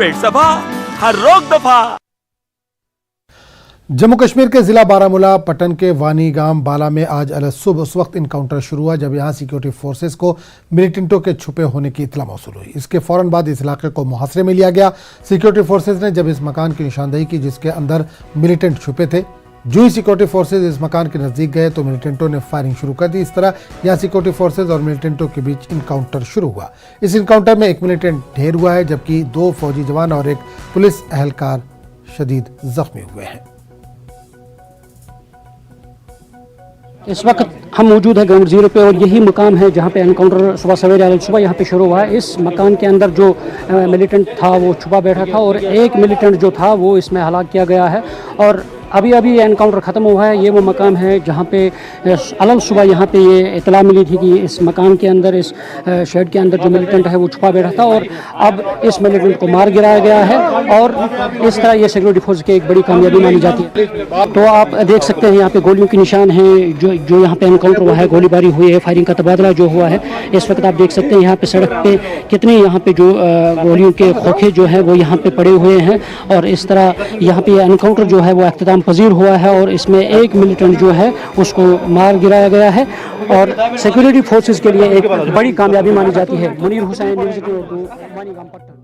पेट सफा, हर रोग दफा। जम्मू कश्मीर के जिला बारामूला पटन के वानी गांव बाला में आज अलसुबह उस वक्त इनकाउंटर शुरू हुआ जब यहां सिक्योरिटी फोर्सेस को मिलिटेंटों के छुपे होने की इत्तला मौसूल हुई। इसके फौरन बाद इस इलाके को मुहासरे में लिया गया। सिक्योरिटी फोर्सेस ने जब इस मकान की निशानदेही की जिसके अंदर मिलिटेंट छुपे थे, जो ही सिक्योरिटी फोर्सेज इस मकान के नजदीक गए तो मिलिटेंटों ने फायरिंग शुरू कर दी। इस तरह यहां सिक्योरिटी फोर्सेज और मिलिटेंटों के बीच इनकाउंटर शुरू हुआ। इस इनकाउंटर में एक मिलिटेंट ढेर हुआ है जबकि 2 फौजी जवान और एक पुलिस एहलकार शदीद जख्मी हुए हैं। इस वक्त हम मौजूद हैं ग्राउंड जीरो पे और यही मकाम है जहाँ पे एनकाउंटर सुबह सवेरे सुबह यहाँ पे शुरू हुआ है। इस मकान के अंदर जो मिलिटेंट था वो छुपा बैठा था और एक मिलिटेंट जो था वो इसमें हलाक किया गया है। और अभी एनकाउंटर ख़त्म हुआ है। ये वो मकाम है जहाँ पे अलग सुबह यहाँ पे ये इतला मिली थी कि इस मकान के अंदर इस शेड के अंदर जो मिलिटेंट है वो छुपा बैठा था और अब इस मिलिटेंट को मार गिराया गया है और इस तरह ये सिक्योरिटी फोर्स की एक बड़ी कामयाबी मानी जाती है। तो आप देख सकते हैं यहाँ पे गोलियों के निशान हैं। जो यहाँ पे एनकाउंटर हुआ है, गोलीबारी हुई है, फायरिंग का तबादला जो हुआ है, इस वक्त आप देख सकते हैं यहाँ पे सड़क पे कितने यहाँ पे जो गोलियों के खोखे जो है वो यहाँ पे पड़े हुए हैं और इस तरह यहाँ पे एनकाउंटर जो है वो इख्तिताम पजीर हुआ है और इसमें एक मिलिटेंट जो है उसको मार गिराया गया है और सिक्योरिटी फोर्सेस के लिए एक बड़ी कामयाबी मानी जाती है। मुनीर हुसैन, न्यूज़ 18 उर्दू, वानी गांव पट्टन।